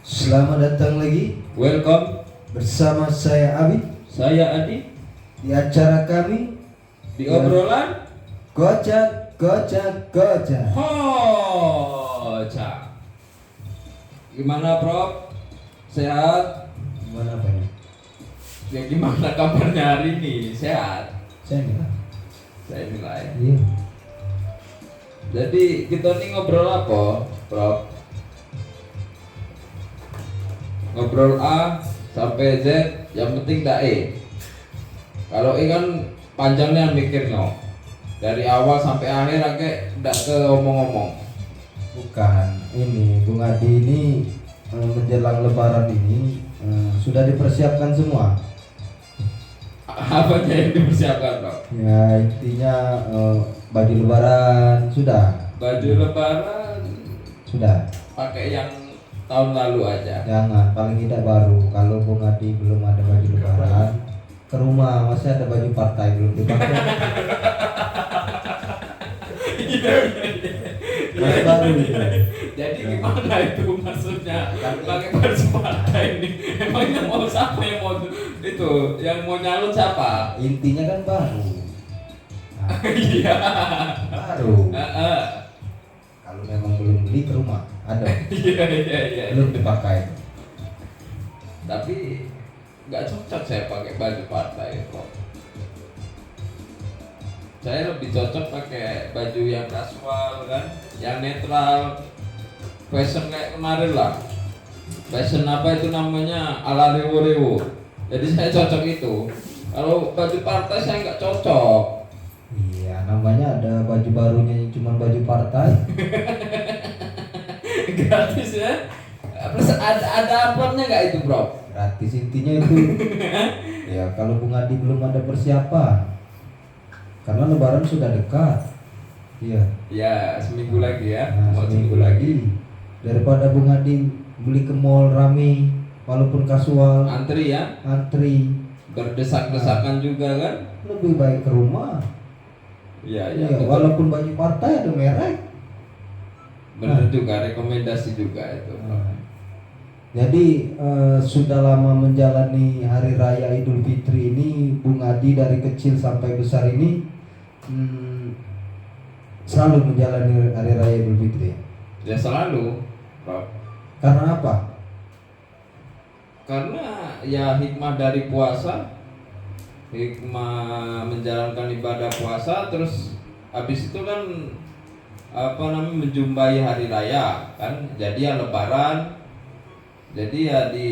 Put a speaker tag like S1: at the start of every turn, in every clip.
S1: Selamat datang lagi
S2: Welcome,
S1: bersama saya Abi
S2: saya Adi
S1: di acara kami
S2: di obrolan
S1: Gocak Gocak Gocak.
S2: Hoca. Gimana Prof? Sehat?
S1: Gimana Pak?
S2: Ya gimana kabarnya hari ini? Sehat?
S1: Saya nggak.
S2: Saya nilai.
S1: Iya.
S2: Jadi kita nih ngobrol apa, Prof? Ngobrol A sampai Z, yang penting dak E. Kalau E kan panjangnya mikir no. Dari awal sampai akhir agak ndak ke omong-omong.
S1: Bukan. Ini Bung Adi ini menjelang Lebaran ini sudah dipersiapkan semua.
S2: Apa yang dipersiapkan, Prof?
S1: Ya intinya baju Lebaran sudah.
S2: Baju Lebaran
S1: Sudah.
S2: pakai yang tahun lalu aja.
S1: Jangan, paling tidak baru. Kalau Bung Adi belum ada baju Lebaran, ke rumah masih ada baju partai belum dipakai. Masih baru itu.
S2: Jadi gimana itu maksudnya? Pakai baju partai ini. Emangnya mau siapa yang mau itu? Yang mau nyalon siapa?
S1: Intinya kan baru. Nah,
S2: Iya.
S1: baru.
S2: Heeh.
S1: Kalau memang belum beli ke rumah, ada.
S2: Iya.
S1: Belum dipakai.
S2: Tapi nggak cocok saya pakai baju partai kok. Saya lebih cocok pakai baju yang kasual kan, yang netral, fashion kayak kemarin lah. Fashion apa itu namanya, ala rewo-rewo. Jadi saya cocok itu. Kalau baju partai saya nggak cocok.
S1: Iya, namanya ada baju barunya yang cuma baju partai.
S2: Gratis ya. Terus ada amplopnya nggak itu, Bro?
S1: Gratis intinya itu. Ya, kalau Bung Adi belum ada persiapan. Karena Lebaran sudah dekat. Iya.
S2: Ya, seminggu lagi ya.
S1: Nah,
S2: Mau
S1: seminggu lagi. Daripada Bung Adi beli ke mall rame, walaupun kasual,
S2: Antri ya.
S1: antri,
S2: Berdesak-desakan juga kan?
S1: lebih baik ke rumah.
S2: Iya,
S1: Iya,
S2: betul.
S1: walaupun baju partai ada merek.
S2: Bener juga, rekomendasi juga itu.
S1: Nah, jadi sudah lama menjalani Hari Raya Idul Fitri ini, Bung Adi dari kecil sampai besar ini selalu menjalani Hari Raya Idul Fitri.
S2: Ya selalu, Prof.
S1: Karena apa?
S2: Karena ya hikmah dari puasa, hikmah menjalankan ibadah puasa, terus habis itu kan apa namanya, menjumpai hari raya kan, jadi ya Lebaran, jadi ya di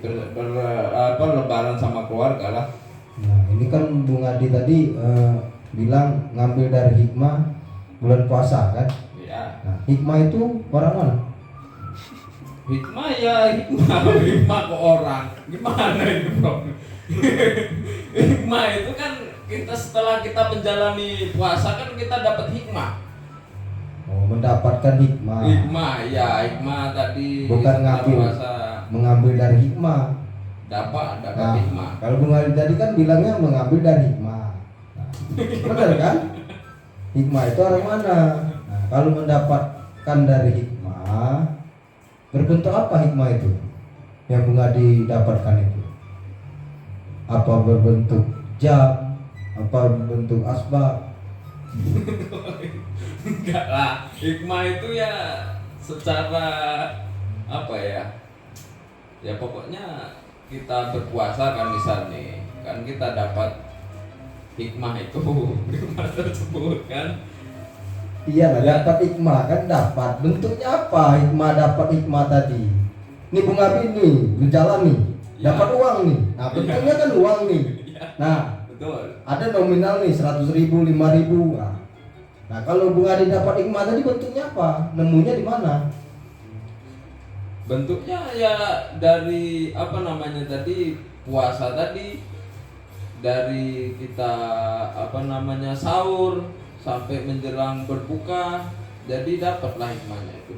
S2: Lebaran sama keluarga lah.
S1: Nah, ini kan Bung Adi tadi bilang ngambil dari hikmah bulan puasa kan?
S2: Ya,
S1: Nah, hikmah itu orang mana?
S2: hikmah ya hikmah ke orang, gimana itu, Bro? Hikmah itu kan kita setelah kita menjalani puasa kan kita dapat hikmah.
S1: Oh, mendapatkan hikmah.
S2: Hikmah ya, hikmah tadi
S1: Bukan
S2: setelah
S1: ngambil.
S2: puasa
S1: Mengambil dari hikmah.
S2: dapat
S1: Nah,
S2: hikmah.
S1: kalau Bung Adi tadi kan bilangnya mengambil dari hikmah. Nah, benar kan? Hikmah itu orang mana? Nah, kalau mendapatkan dari hikmah, berbentuk apa hikmah itu? Yang Bung Adi dapatkan itu? Apa berbentuk jam? Apa berbentuk asbak?
S2: Enggak lah, hikmah itu ya secara apa ya? Ya pokoknya kita berpuasa kan misalnya, kan kita dapat hikmah itu, hikmah tersebut kan.
S1: Iya lah, dapat hikmah kan dapat. Bentuknya apa? Hikmah dapat hikmah tadi. Ini Bung Abi nih, berjalan nih,
S2: Ya.
S1: dapat uang nih. Nah, bentuknya kan uang nih.
S2: Ya,
S1: Nah,
S2: betul.
S1: ada nominal nih 100.000, 5.000. Nah, kalau Bung Adi dapat hikmah tadi bentuknya apa? Nemunya di mana?
S2: Bentuknya ya dari apa namanya tadi, puasa tadi, dari kita apa namanya sahur sampai menjelang berbuka, jadi dapatlah hikmahnya itu.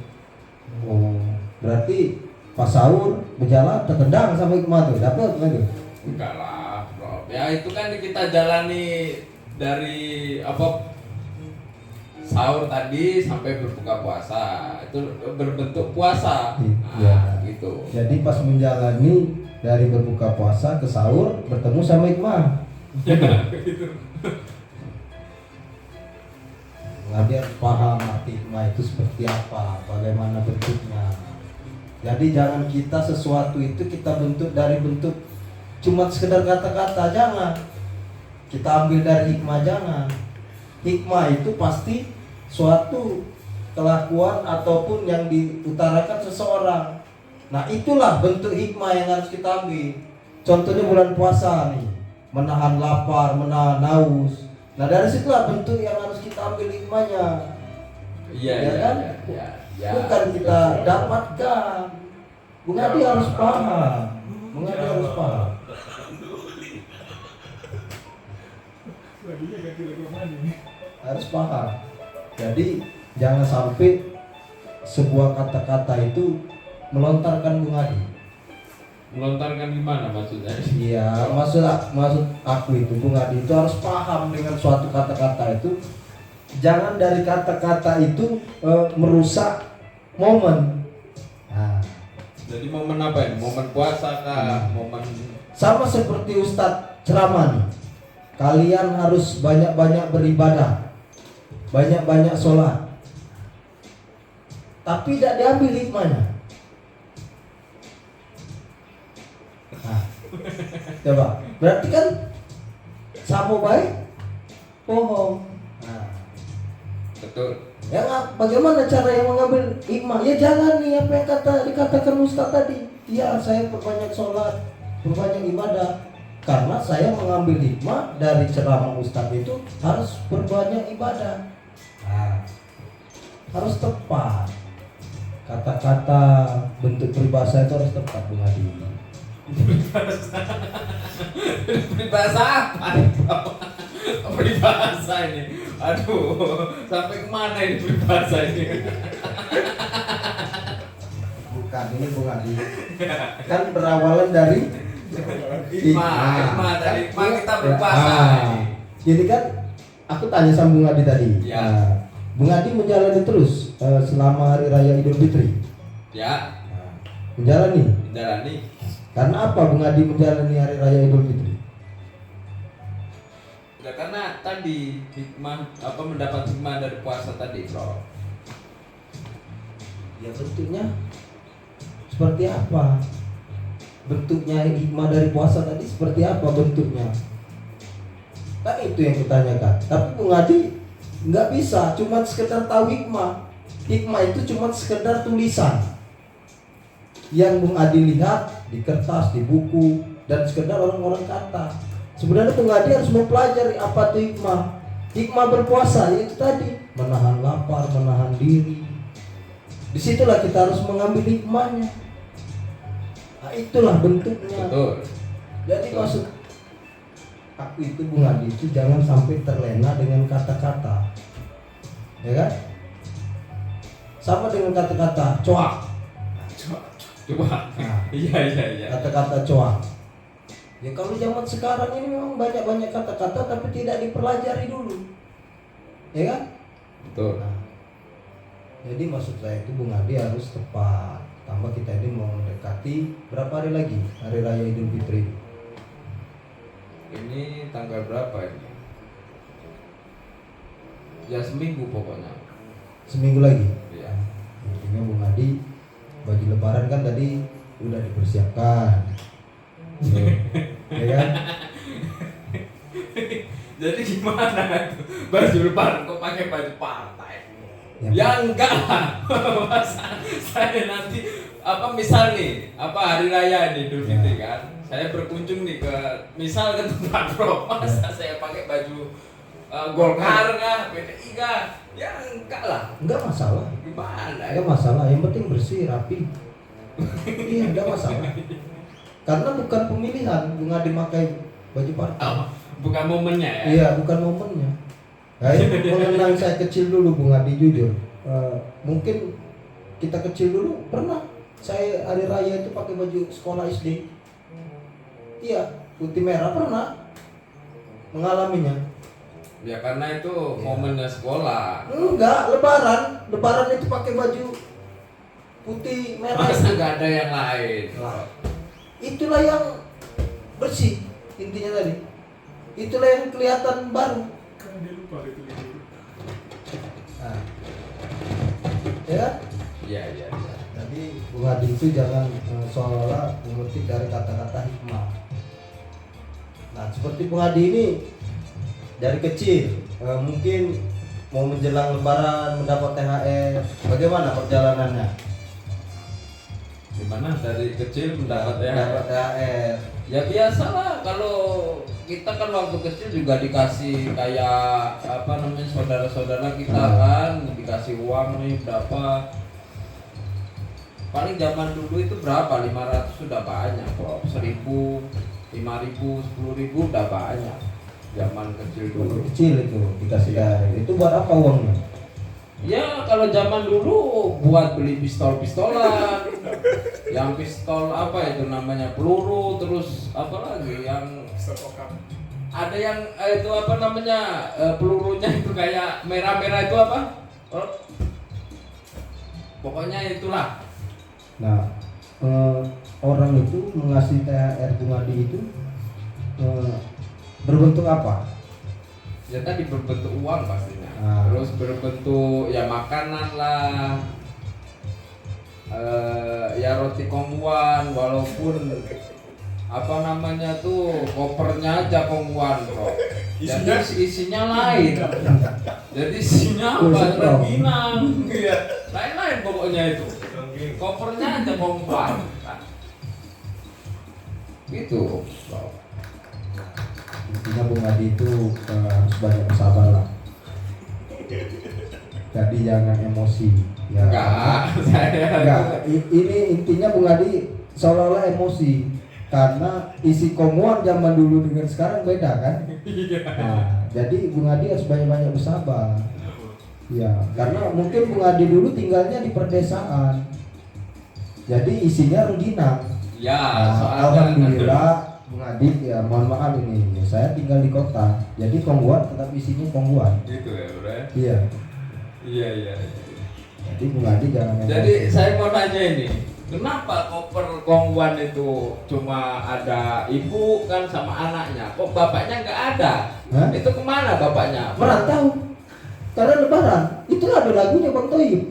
S1: Oh, berarti pas sahur berjalan tertendang sama hikmah tuh, dapat kan tuh?
S2: Enggak lah, Bro. Ya itu kan kita jalani dari apa, sahur tadi sampai berbuka puasa, itu berbentuk puasa.
S1: Iya.
S2: Nah, gitu.
S1: Jadi pas menjalani dari berbuka puasa ke sahur bertemu sama hikmah.
S2: Gitu.
S1: Nah, dia paham arti hikmah itu seperti apa, bagaimana bentuknya. Jadi jangan kita sesuatu itu kita bentuk dari bentuk cuma sekedar kata-kata, jangan. Kita ambil dari hikmah, jangan. Hikmah itu pasti suatu kelakuan ataupun yang diutarakan seseorang. Nah, itulah bentuk hikmah yang harus kita ambil. Contohnya bulan puasa nih, menahan lapar, menahan haus. Nah, dari situlah bentuk yang harus kita ambil hikmahnya.
S2: Iya,
S1: Ya kan?
S2: ya.
S1: Bukan kita dapatkan. Bung Adi harus paham. Bung Adi harus paham. Harus paham. Jadi jangan sampai sebuah kata-kata itu melontarkan Bung Adi.
S2: Melontarkan gimana maksudnya?
S1: Iya, maksud aku itu Bung Adi itu harus paham dengan suatu kata-kata itu. Jangan dari kata-kata itu merusak momen. Nah,
S2: Jadi momen apa ini? Momen puasa kah? Momen
S1: sama seperti Ustadz ceramah nih. Kalian harus banyak-banyak beribadah, banyak-banyak sholat. Tapi tidak diambil hikmahnya. Nah, coba. Berarti kan sama baik bohong. Nah,
S2: betul.
S1: ya bagaimana cara yang mengambil hikmah? Ya jalani apa yang dikatakan Ustaz tadi. Ya, saya perbanyak sholat, perbanyak ibadah. Karena saya mengambil hikmah dari ceramah Ustaz itu harus perbanyak ibadah. Nah, harus tepat. Kata-kata bentuk peribahasa itu harus tepat, Bung Adi.
S2: Peribahasa apa? Peribahasa ini. Aduh, sampai kemana ini peribahasa ini?
S1: Bukan, ini Bung Adi. Kan berawalan dari
S2: Hikmah dari hikmah kita berpuasa.
S1: Jadi kan aku tanya sama Bung Adi tadi.
S2: Ya.
S1: Nah, Bung Adi menjalani terus selama hari raya Idul Fitri.
S2: Ya,
S1: Menjalani.
S2: menjalani.
S1: Karena apa Bung Adi menjalani hari raya Idul Fitri?
S2: Ya, karena tadi hikmah apa mendapat hikmah dari puasa tadi, Bro.
S1: Ya bentuknya seperti apa? Bentuknya hikmah dari puasa tadi seperti apa bentuknya? Kan itu yang kutanyakan. Tapi Bung Adi nggak bisa cuma sekedar tahu hikmah. Hikmah itu cuma sekedar tulisan yang Bung Adi lihat di kertas, di buku, dan sekedar orang-orang kata. Sebenarnya Bung Adi harus mempelajari apa itu hikmah. Hikmah berpuasa yaitu tadi menahan lapar, menahan diri. Disitulah kita harus mengambil hikmahnya. Nah, itulah bentuknya.
S2: Betul.
S1: Jadi
S2: Betul.
S1: maksud aku itu Bung Adi itu jangan sampai terlena dengan kata-kata, ya kan? Sama dengan kata-kata coak.
S2: Coba.
S1: Nah,
S2: Iya.
S1: kata-kata coak. Ya kalau zaman sekarang ini memang banyak-banyak kata-kata tapi tidak dipelajari dulu, ya kan?
S2: Betul.
S1: Nah, jadi maksud saya itu Bung Adi harus tepat. Tambah kita ini mau mendekati berapa hari lagi hari raya Idul Fitri?
S2: Ini tanggal berapa ini? Ya seminggu pokoknya.
S1: Seminggu lagi.
S2: Iya.
S1: Intinya Bung Adi baju lebaran kan tadi udah dipersiapkan. Ya kan?
S2: Jadi gimana itu? Baju lebaran kok pakai baju partai?
S1: Ya,
S2: Enggak lah. Masa saya nanti apa misal nih hari raya nih Idul Fitri kan, saya berkunjung nih ke misal ke tempat Bro, masa saya pakai baju Golkar kah, PDI kah? Ya enggak lah.
S1: enggak masalah.
S2: Gimana?
S1: Enggak masalah, yang penting bersih, rapi. Iya, enggak masalah. Karena bukan pemilihan Bung Adi pakai baju partai.
S2: Oh, bukan momennya ya?
S1: Iya, bukan momennya. Nah, ini mengenang saya kecil dulu Bung Adi jujur. Mungkin kita kecil dulu pernah saya hari raya itu pakai baju sekolah SD. Iya, putih merah pernah mengalaminya.
S2: Ya karena itu
S1: Ya.
S2: momennya sekolah.
S1: Enggak, lebaran itu pakai baju putih merah
S2: Masa
S1: itu.
S2: nggak ada yang lain?
S1: Nah, itulah yang bersih intinya tadi. Itulah yang kelihatan baru.
S3: Kan dia lupa itu.
S1: Nah, ya kan?
S2: Iya, iya, iya.
S1: Jadi Bung Adi itu jangan seolah-olah mengutip dari kata-kata hikmah. Nah, seperti Bung Adi ini dari kecil mungkin mau menjelang Lebaran mendapat THR, bagaimana perjalanannya?
S2: Gimana dari kecil mendapat
S1: Mendapat THR.
S2: Ya biasalah, kalau kita kan waktu kecil juga dikasih kayak apa namanya saudara-saudara kita kan dikasih uang nih berapa. Paling zaman dulu itu berapa? 500 sudah banyak kok. 1000, 5000, 10.000 udah banyak. Zaman kecil
S1: Waktu
S2: dulu.
S1: kecil itu dikasih THR. Itu buat apa uangnya?
S2: Ya kalau zaman dulu buat beli pistol-pistolan. Yang pistol apa itu namanya? Peluru, terus apa lagi yang ada yang itu apa namanya? Pelurunya itu kayak merah-merah itu apa? Oh, pokoknya itulah.
S1: Nah, orang itu mengasih THR Bung Adi itu berbentuk apa?
S2: Ya tadi berbentuk uang pastinya.
S1: Ah.
S2: Terus berbentuk ya makanan lah. Ya roti kongguan, walaupun apa namanya tuh kopernya aja kongguan kok. Jadi isinya lain. Jadi isinya apa? Rengginang. Iya. Lain-lain pokoknya itu. Kopernya aja kongguan. Gitu.
S1: Intinya Bung Adi itu harus banyak bersabar lah. Jadi jangan emosi. Ya. Enggak. Ini intinya Bung Adi seolah-olah emosi karena isi komuan zaman dulu dengan sekarang beda kan. Nah, jadi Bung Adi harus banyak-banyak bersabar. Ya, karena mungkin Bung Adi dulu tinggalnya di perdesaan. Jadi isinya rengginang.
S2: Ya,
S1: Nah,
S2: soalnya
S1: alhamdulillah Bung Adi ya mohon maaf ini ya, saya tinggal di kota. Jadi kongguan tetap isinya kongguan.
S2: gitu ya, Bro.
S1: Iya.
S2: Iya, iya.
S1: Jadi Bung Adi jangan emosi.
S2: Jadi saya mau nanya ini, kenapa koper kongguan itu cuma ada ibu kan sama anaknya, kok bapaknya nggak ada?
S1: Hah?
S2: Itu kemana bapaknya?
S1: Merantau. Karena lebaran, itulah ada lagunya Bang Toib.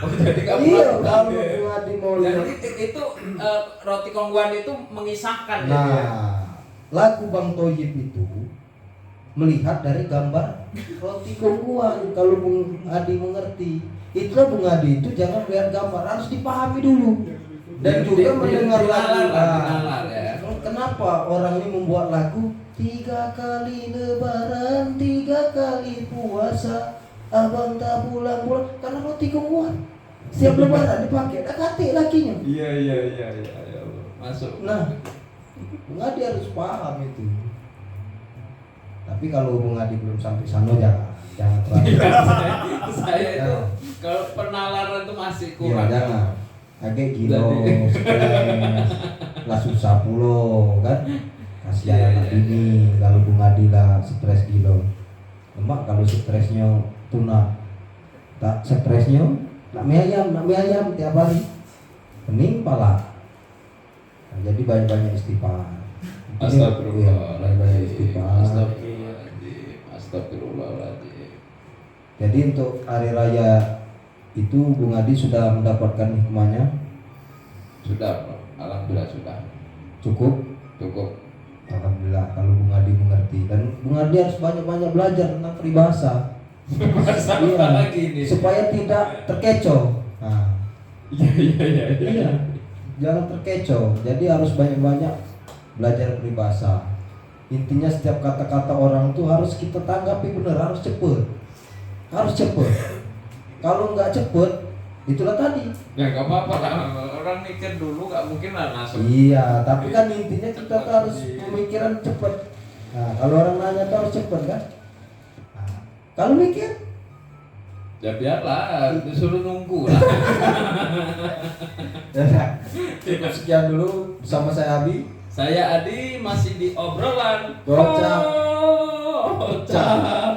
S2: Oh, jadi kamu
S1: Iya,
S2: lakukan
S1: kalau
S2: ya?
S1: Bung Adi mau
S2: Jadi
S1: lihat.
S2: itu roti kongguan itu mengisahkan gitu ya?
S1: Nah, lagu Bang Toib itu melihat dari gambar roti kongguan. Kalau Bung Adi mengerti, itulah Bung Adi itu jangan melihat gambar, harus dipahami dulu. Dan juga mendengar lagu.
S2: Dinalar, ya.
S1: Kenapa orang ini membuat lagu 3 kali lebaran, 3 kali puasa, abang tak pulang-pulang karena roti kongguan. Setiap lebaran dipakai, dah kate lakinya.
S2: Iya, iya, iya, iya, ya Allah. Masuk.
S1: Nah, Bung Adi harus paham itu. Tapi kalau Bung Adi belum sampai sana jangan terlalu.
S2: Saya itu
S1: Jangan.
S2: kalau penalaran itu masih
S1: Iya,
S2: kurang.
S1: jangan. Agak gilo, stres, lah susah pulo kan. Kasihan
S2: Iya,
S1: anak
S2: iya,
S1: ini kalau Bung Adi lah stres gilo. Lemak kalau stresnya tuna, tak stresnya nak mie ayam tiap hari. Pening pala. Nah, jadi banyak-banyak istighfar. Iya, banyak-banyak istighfar.
S2: Astagfirullahaladzim. Astagfirullahaladzim.
S1: Jadi untuk hari raya itu Bung Adi sudah mendapatkan hikmahnya.
S2: Sudah, Bro. Alhamdulillah sudah.
S1: Cukup.
S2: Cukup.
S1: Alhamdulillah kalau Bung Adi mengerti, dan Bung Adi harus banyak-banyak belajar tentang peribahasa.
S2: Bahasa
S1: Iya,
S2: apa lagi ini?
S1: supaya tidak terkecoh. Nah,
S2: Iya, iya, iya.
S1: iya, jangan terkecoh. Jadi harus banyak-banyak belajar peribahasa. Intinya setiap kata-kata orang itu harus kita tanggapi benar, harus cepet, harus cepet. Kalau nggak cepet, itulah tadi.
S2: Ya nggak apa-apa lah. Orang mikir dulu nggak mungkin lah langsung.
S1: Iya, tapi kan intinya kita tuh harus pemikiran cepet. Nah, kalau orang nanya tuh harus cepet kan. Nah, kalau mikir,
S2: Ya biarlah, disuruh nunggu lah.
S1: ya, cukup sekian dulu bersama saya Abi.
S2: Saya Adi masih di obrolan
S1: Gocap.
S2: Gocap.